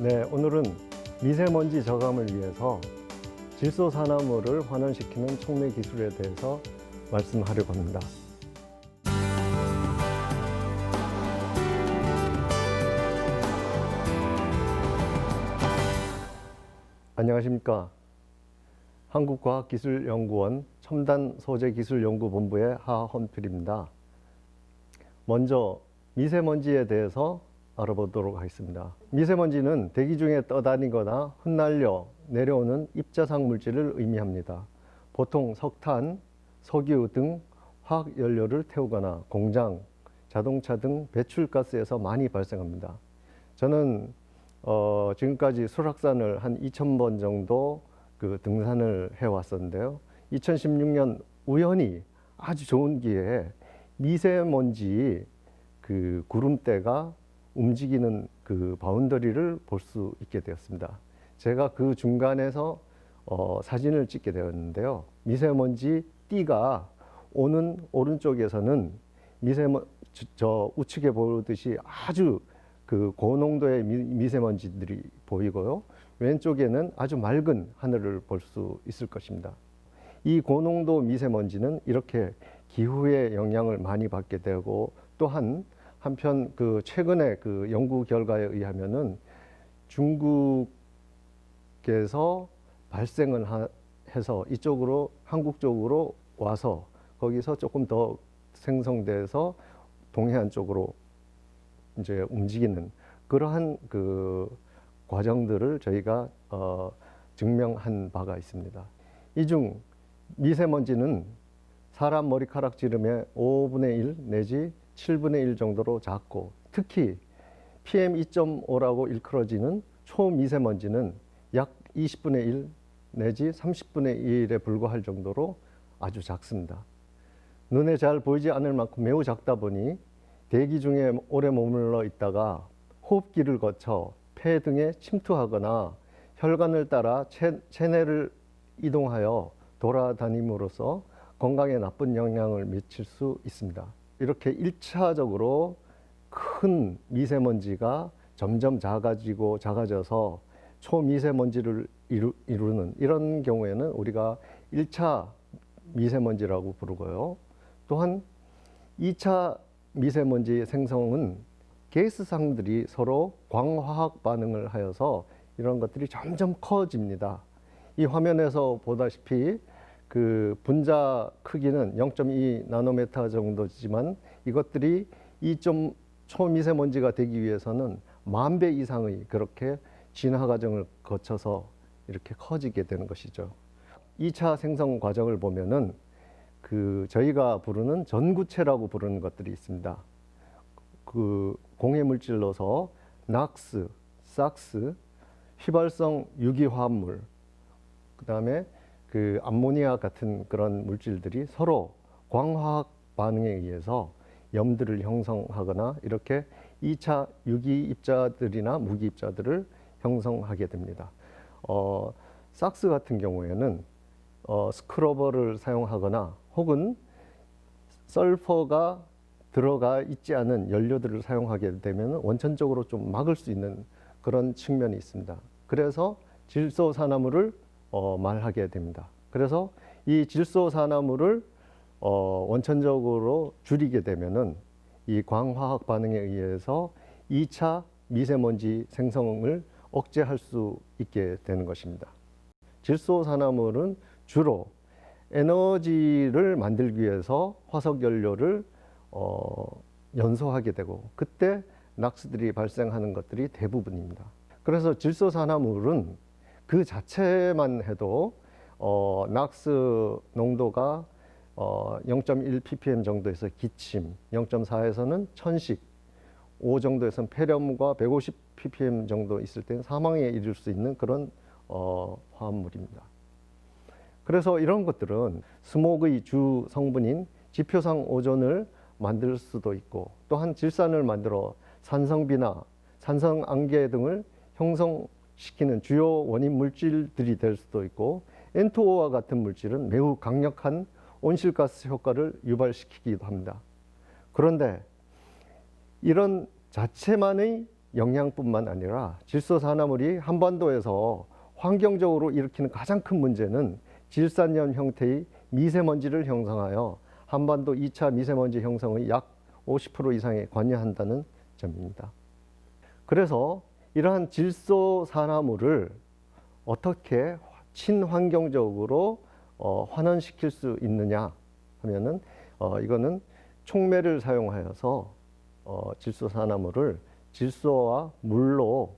네, 오늘은 미세먼지 저감을 위해서 질소산화물을 환원시키는 촉매 기술에 대해서 말씀하려고 합니다. 안녕하십니까. 한국과학기술연구원 첨단소재기술연구본부의 하헌필입니다. 먼저 미세먼지에 대해서 알아보도록 하겠습니다. 미세먼지는 대기 중에 떠다니거나 흩날려 내려오는 입자상 물질을 의미합니다. 보통 석탄, 석유 등 화학연료를 태우거나 공장, 자동차 등 배출가스에서 많이 발생합니다. 저는 지금까지 설악산을 한 2,000번 정도 등산을 해왔었는데요. 2016년 우연히 아주 좋은 기회에 미세먼지 구름대가 움직이는 바운더리를 볼 수 있게 되었습니다. 제가 그 중간에서 사진을 찍게 되었는데요. 미세먼지 띠가 오는 오른쪽에서는 저 우측에 보듯이 아주 고농도의 미세먼지들이 보이고요. 왼쪽에는 아주 맑은 하늘을 볼 수 있을 것입니다. 이 고농도 미세먼지는 이렇게 기후의 영향을 많이 받게 되고, 또한 한편 최근의 연구 결과에 의하면은 중국에서 발생을 해서 이쪽으로 한국 쪽으로 와서 거기서 조금 더 생성돼서 동해안 쪽으로 이제 움직이는 그러한 과정들을 저희가 증명한 바가 있습니다. 이 중 미세먼지는 사람 머리카락 지름의 5분의 1 내지 7분의 1 정도로 작고, 특히 PM2.5라고 일컬어지는 초미세먼지는 약 20분의 1 내지 30분의 1에 불과할 정도로 아주 작습니다. 눈에 잘 보이지 않을 만큼 매우 작다 보니 대기 중에 오래 머물러 있다가 호흡기를 거쳐 폐 등에 침투하거나 혈관을 따라 체내를 이동하여 돌아다님으로써 건강에 나쁜 영향을 미칠 수 있습니다. 이렇게 1차적으로 큰 미세먼지가 점점 작아져서 초미세먼지를 이루는 이런 경우에는 우리가 1차 미세먼지라고 부르고요. 또한 2차 미세먼지 생성은 가스상들이 서로 광화학 반응을 하여서 이런 것들이 점점 커집니다. 이 화면에서 보다시피 분자 크기는 0.2 나노미터 정도지만 이것들이 초미세먼지가 되기 위해서는 10,000배 이상의 그렇게 진화 과정을 거쳐서 이렇게 커지게 되는 것이죠. 2차 생성 과정을 보면은 저희가 부르는 전구체라고 부르는 것들이 있습니다. 공해 물질로서 낙스, 삭스, 휘발성 유기화합물, 그다음에 암모니아 같은 그런 물질들이 서로 광화학 반응에 의해서 염들을 형성하거나 이렇게 2차 유기 입자들이나 무기 입자들을 형성하게 됩니다. 삭스 같은 경우에는 스크러버를 사용하거나 혹은 설퍼가 들어가 있지 않은 연료들을 사용하게 되면 원천적으로 좀 막을 수 있는 그런 측면이 있습니다. 그래서 질소산화물을 말하게 됩니다. 그래서 이 질소산화물을 원천적으로 줄이게 되면은 이 광화학 반응에 의해서 2차 미세먼지 생성을 억제할 수 있게 되는 것입니다. 질소산화물은 주로 에너지를 만들기 위해서 화석 연료를 연소하게 되고, 그때 낙스들이 발생하는 것들이 대부분입니다. 그래서 질소산화물은 그 자체만 해도 낙스 농도가 0.1 ppm 정도에서 기침, 0.4에서는 천식, 5 정도에서는 폐렴과 150 ppm 정도 있을 때는 사망에 이를 수 있는 그런 화합물입니다. 그래서 이런 것들은 스모그의 주 성분인 지표상 오존을 만들 수도 있고, 또한 질산을 만들어 산성비나 산성안개 등을 형성시키는 주요 원인 물질들이 될 수도 있고, N2O와 같은 물질은 매우 강력한 온실가스 효과를 유발시키기도 합니다. 그런데 이런 자체만의 영향뿐만 아니라 질소산화물이 한반도에서 환경적으로 일으키는 가장 큰 문제는 질산염 형태의 미세먼지를 형성하여 한반도 2차 미세먼지 형성의 약 50% 이상에 관여한다는 점입니다. 그래서 이러한 질소산화물을 어떻게 친환경적으로 환원시킬 수 있느냐 하면은 이거는 촉매를 사용하여서 질소산화물을 질소와 물로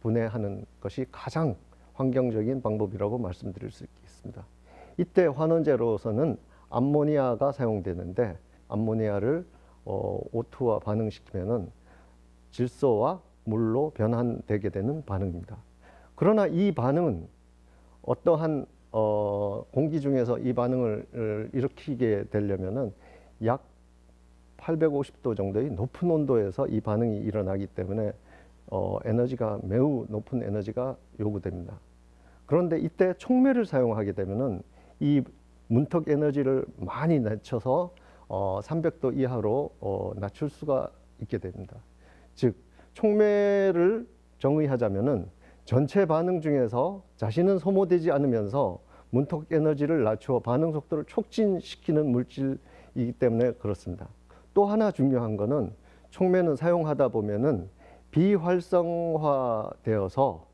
분해하는 것이 가장 환경적인 방법이라고 말씀드릴 수 있겠습니다. 이때 환원제로서는 암모니아가 사용되는데 암모니아를 O2와 반응시키면은 질소와 물로 변환되게 되는 반응입니다. 그러나 이 반응은 어떠한 공기 중에서 이 반응을 일으키게 되려면은 약 850도 정도의 높은 온도에서 이 반응이 일어나기 때문에 에너지가 매우 높은 에너지가 요구됩니다. 그런데 이때 촉매를 사용하게 되면은 이 문턱 에너지를 많이 낮춰서 300도 이하로 낮출 수가 있게 됩니다. 즉 촉매를 정의하자면은 전체 반응 중에서 자신은 소모되지 않으면서 문턱 에너지를 낮추어 반응 속도를 촉진시키는 물질이기 때문에 그렇습니다. 또 하나 중요한 거는 촉매는 사용하다 보면은 비활성화되어서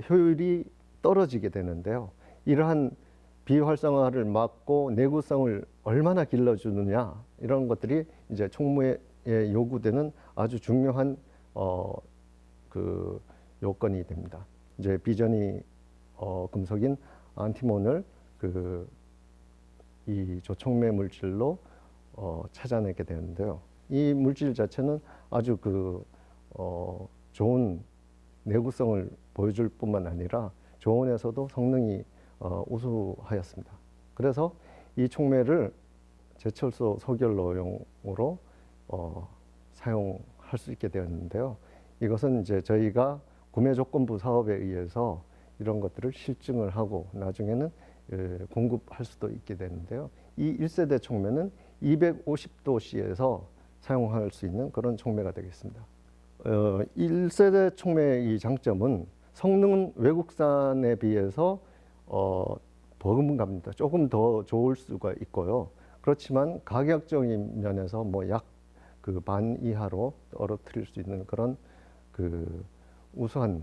효율이 떨어지게 되는데요. 이러한 비활성화를 막고 내구성을 얼마나 길러주느냐 이런 것들이 이제 촉매에 요구되는 아주 중요한 그 요건이 됩니다. 이제 비전이 금속인 안티몬을 이 조촉매 물질로 찾아내게 되는데요. 이 물질 자체는 아주 좋은 내구성을 보여줄 뿐만 아니라 저온에서도 성능이 우수하였습니다. 그래서 이 촉매를 제철소 소결로용으로 사용할 수 있게 되었는데요. 이것은 이제 저희가 구매조건부 사업에 의해서 이런 것들을 실증을 하고 나중에는 공급할 수도 있게 되는데요. 이 1세대 촉매는 250도씨에서 사용할 수 있는 그런 촉매가 되겠습니다. 1세대 촉매의 이 장점은 성능은 외국산에 비해서 버금갑니다. 조금 더 좋을 수가 있고요. 그렇지만 가격적인 면에서 뭐 약 반 이하로 떨어뜨릴 수 있는 그런 우수한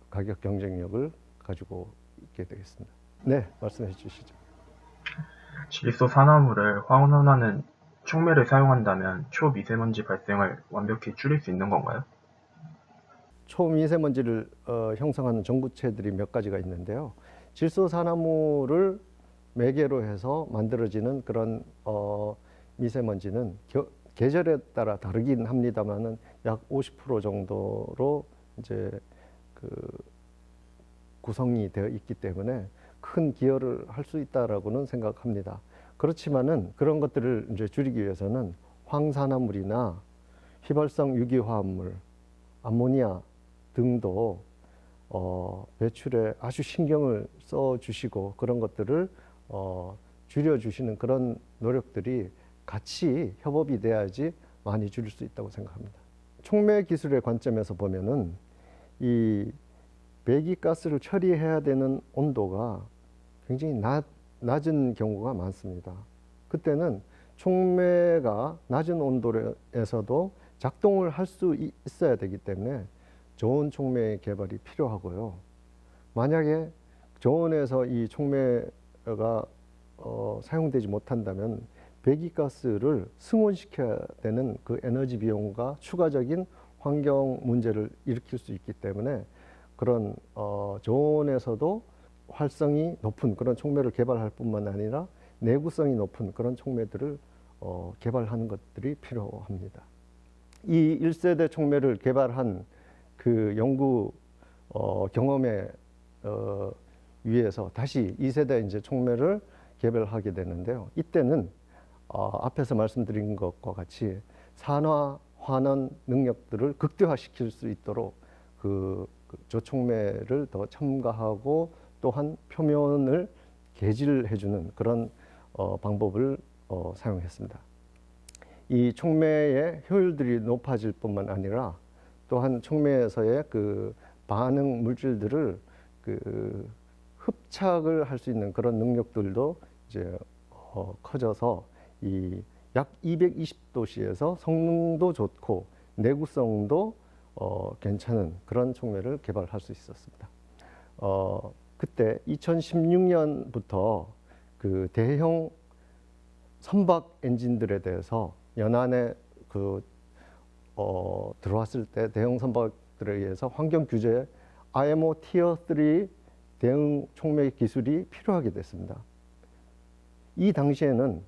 가격 경쟁력을 가지고 있게 되겠습니다. 네, 말씀해 주시죠. 질소 산화물을 환원하는 촉매를 사용한다면 초미세먼지 발생을 완벽히 줄일 수 있는 건가요? 초미세먼지를 형성하는 전구체들이 몇 가지가 있는데요. 질소산화물을 매개로 해서 만들어지는 그런 미세먼지는 계절에 따라 다르긴 합니다만은 약 50% 정도로 이제 구성이 되어 있기 때문에 큰 기여를 할 수 있다라고는 생각합니다. 그렇지만은 그런 것들을 이제 줄이기 위해서는 황산화물이나 휘발성 유기화합물, 암모니아 등도 배출에 아주 신경을 써 주시고 그런 것들을 줄여 주시는 그런 노력들이 같이 협업이 돼야지 많이 줄일 수 있다고 생각합니다. 촉매 기술의 관점에서 보면은 이 배기가스를 처리해야 되는 온도가 굉장히 낮은 경우가 많습니다. 그때는 촉매가 낮은 온도에서도 작동을 할 수 있어야 되기 때문에 저온 촉매 개발이 필요하고요. 만약에 저온에서 이 촉매가 사용되지 못한다면 배기가스를 승온시켜야 되는 그 에너지 비용과 추가적인 환경 문제를 일으킬 수 있기 때문에 그런 저온에서도 활성이 높은 그런 촉매를 개발할 뿐만 아니라 내구성이 높은 그런 촉매들을 개발하는 것들이 필요합니다. 이 1세대 촉매를 개발한 그 연구 경험에 위해서 다시 2세대 이제 촉매를 개발하게 되는데요. 이때는 앞에서 말씀드린 것과 같이 산화 환원 능력들을 극대화시킬 수 있도록 저촉매를 더 첨가하고 또한 표면을 개질해주는 그런 방법을 사용했습니다. 이 촉매의 효율들이 높아질 뿐만 아니라 또한 촉매에서의 그 반응 물질들을 그 흡착을 할 수 있는 그런 능력들도 이제 커져서 이 약 220도씨에서 성능도 좋고 내구성도 괜찮은 그런 촉매를 개발할 수 있었습니다. 그때 2016년부터 그 대형 선박 엔진들에 대해서 연안에 들어왔을 때 대형 선박들에 의해서 환경 규제에 IMO 티어 3 대응 촉매 기술이 필요하게 됐습니다. 이 당시에는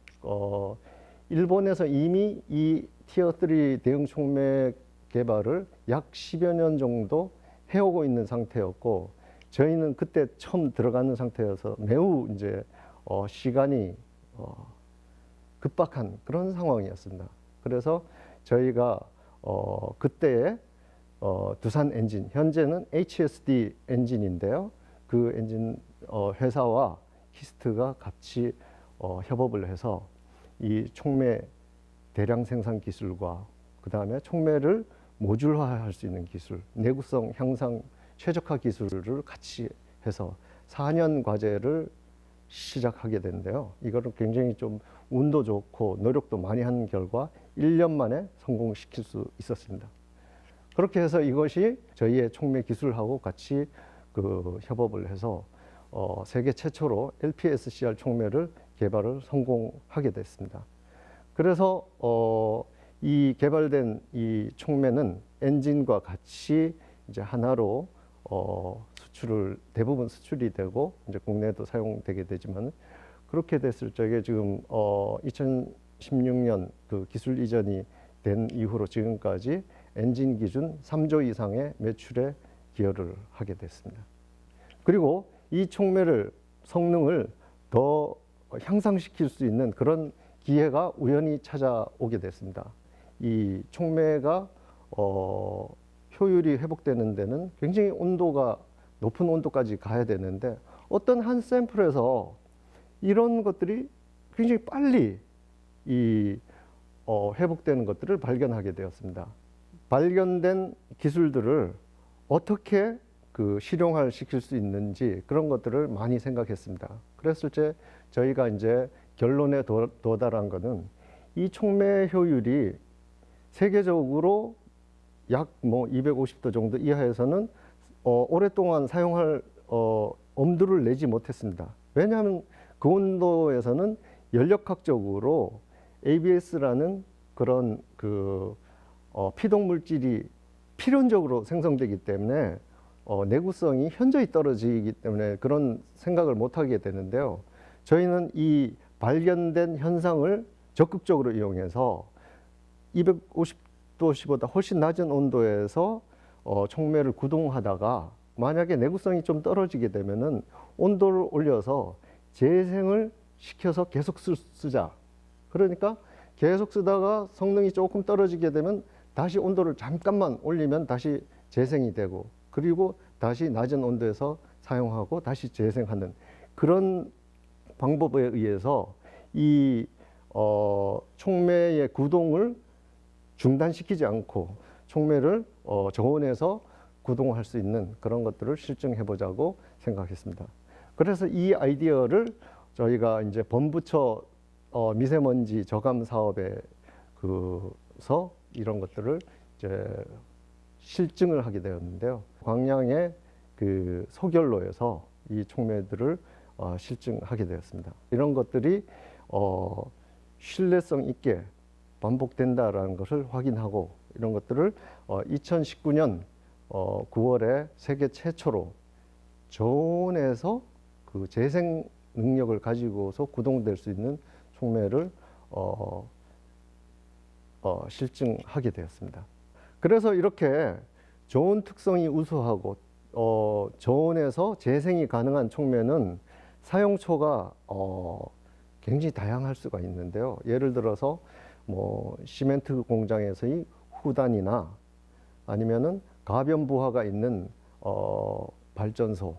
일본에서 이미 이 티어 3 대응 촉매 개발을 약 10여 년 정도 해오고 있는 상태였고, 저희는 그때 처음 들어가는 상태여서 매우 이제 시간이 급박한 그런 상황이었습니다. 그래서 저희가 그때의 두산 엔진, 현재는 HSD 엔진인데요. 그 엔진 회사와 키스트가 같이 협업을 해서 이 촉매 대량 생산 기술과 그 다음에 촉매를 모듈화할 수 있는 기술, 내구성 향상 최적화 기술을 같이 해서 4년 과제를 시작하게 됐는데요. 이거를 굉장히 좀 운도 좋고 노력도 많이 한 결과 1년 만에 성공시킬 수 있었습니다. 그렇게 해서 이것이 저희의 촉매 기술하고 같이 그 협업을 해서 세계 최초로 LPSCR 촉매를 개발을 성공하게 됐습니다. 그래서 이 개발된 이 촉매는 엔진과 같이 이제 하나로 대부분 수출이 되고 이제 국내에도 사용되게 되지만, 그렇게 됐을 적에 지금 2016년 그 기술 이전이 된 이후로 지금까지 엔진 기준 3조 이상의 매출에 기여를 하게 됐습니다. 그리고 이 촉매를 성능을 더 향상시킬 수 있는 그런 기회가 우연히 찾아오게 됐습니다. 이 촉매가 효율이 회복되는 데는 굉장히 높은 온도까지 가야 되는데, 어떤 한 샘플에서 이런 것들이 굉장히 빨리 회복되는 것들을 발견하게 되었습니다. 발견된 기술들을 어떻게 실용화를 시킬 수 있는지 그런 것들을 많이 생각했습니다. 그랬을 때 저희가 이제 결론에 도달한 것은 이 촉매 효율이 세계적으로 약 250도 정도 이하에서는 오랫동안 사용할 엄두를 내지 못했습니다. 왜냐하면 그 온도에서는 연력학적으로 ABS라는 그런 피동 물질이 필연적으로 생성되기 때문에 내구성이 현저히 떨어지기 때문에 그런 생각을 못 하게 되는데요. 저희는 이 발견된 현상을 적극적으로 이용해서 250도씨보다 훨씬 낮은 온도에서 촉매를 구동하다가 만약에 내구성이 좀 떨어지게 되면은 온도를 올려서 재생을 시켜서 계속 쓰자. 그러니까 계속 쓰다가 성능이 조금 떨어지게 되면 다시 온도를 잠깐만 올리면 다시 재생이 되고, 그리고 다시 낮은 온도에서 사용하고 다시 재생하는 그런 방법에 의해서 이 촉매의 구동을 중단시키지 않고 촉매를 저온에서 구동할 수 있는 그런 것들을 실증해 보자고 생각했습니다. 그래서 이 아이디어를 저희가 이제 범부처 미세먼지 저감 사업에 서 이런 것들을 이제 실증을 하게 되었는데요. 광양의 그 소결로에서 이 촉매들을 실증하게 되었습니다. 이런 것들이 신뢰성 있게 반복된다라는 것을 확인하고, 이런 것들을 2019년 9월에 세계 최초로 저온에서 그 재생 능력을 가지고서 구동될 수 있는 촉매를 실증하게 되었습니다. 그래서 이렇게 저온 특성이 우수하고 저온에서 재생이 가능한 촉매는 사용처가 굉장히 다양할 수가 있는데요. 예를 들어서 시멘트 공장에서의 후단이나 아니면은 가변 부하가 있는 발전소,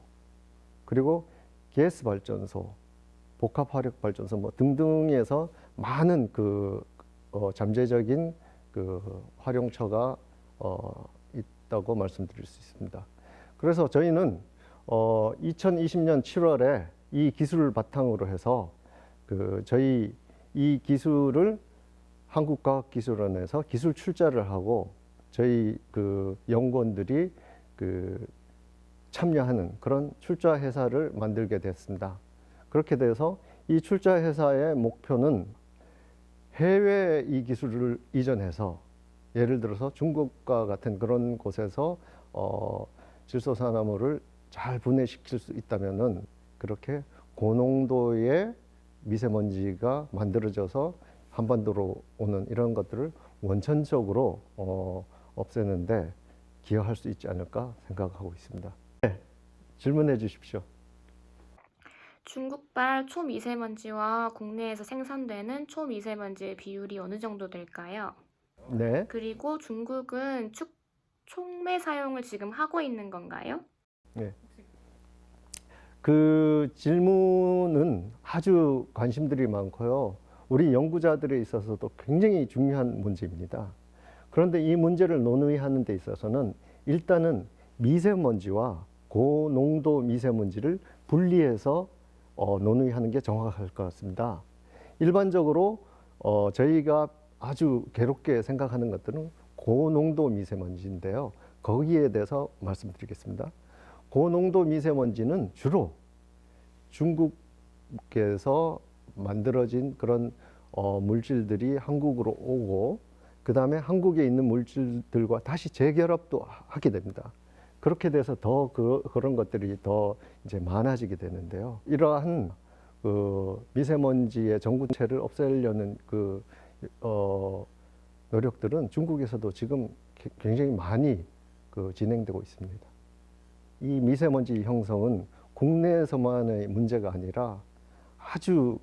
그리고 가스 발전소, 복합 화력 발전소 등등에서 많은 잠재적인 활용처가 있다고 말씀드릴 수 있습니다. 그래서 저희는 2020년 7월에 이 기술을 바탕으로 해서 저희 이 기술을 한국과학기술원에서 기술 출자를 하고 저희 연구원들이 참여하는 그런 출자 회사를 만들게 됐습니다. 그렇게 돼서 이 출자 회사의 목표는 해외에 이 기술을 이전해서 예를 들어서 중국과 같은 그런 곳에서 질소산화물을 잘 분해시킬 수 있다면은 그렇게 고농도의 미세먼지가 만들어져서 한반도로 오는 이런 것들을 원천적으로 없애는데 기여할 수 있지 않을까 생각하고 있습니다. 네, 질문해 주십시오. 중국발 초미세먼지와 국내에서 생산되는 초미세먼지의 비율이 어느 정도 될까요? 네, 그리고 중국은 촉매 사용을 지금 하고 있는 건가요? 네. 그 질문은 아주 관심들이 많고요. 우리 연구자들에 있어서도 굉장히 중요한 문제입니다. 그런데 이 문제를 논의하는 데 있어서는 일단은 미세먼지와 고농도 미세먼지를 분리해서 논의하는 게 정확할 것 같습니다. 일반적으로 저희가 아주 괴롭게 생각하는 것들은 고농도 미세먼지인데요. 거기에 대해서 말씀드리겠습니다. 고농도 미세먼지는 주로 중국에서 만들어진 그런 물질들이 한국으로 오고 그 다음에 한국에 있는 물질들과 다시 재결합도 하게 됩니다. 그렇게 돼서 더 그런 것들이 더 이제 많아지게 되는데요. 이러한 미세먼지의 전구체를 없애려는 노력들은 중국에서도 지금 굉장히 많이 진행되고 있습니다. 이 미세먼지 형성은 국내에서만의 문제가 아니라 아주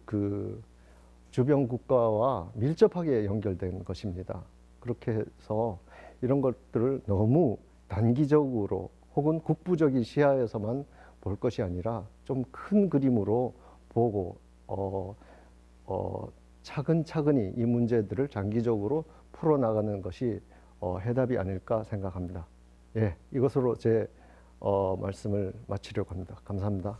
주변 국가와 밀접하게 연결된 것입니다. 그렇게 해서 이런 것들을 너무 단기적으로 혹은 국부적인 시야에서만 볼 것이 아니라 좀 큰 그림으로 보고 차근차근히 이 문제들을 장기적으로 풀어나가는 것이 해답이 아닐까 생각합니다. 예, 이것으로 제 말씀을 마치려고 합니다. 감사합니다.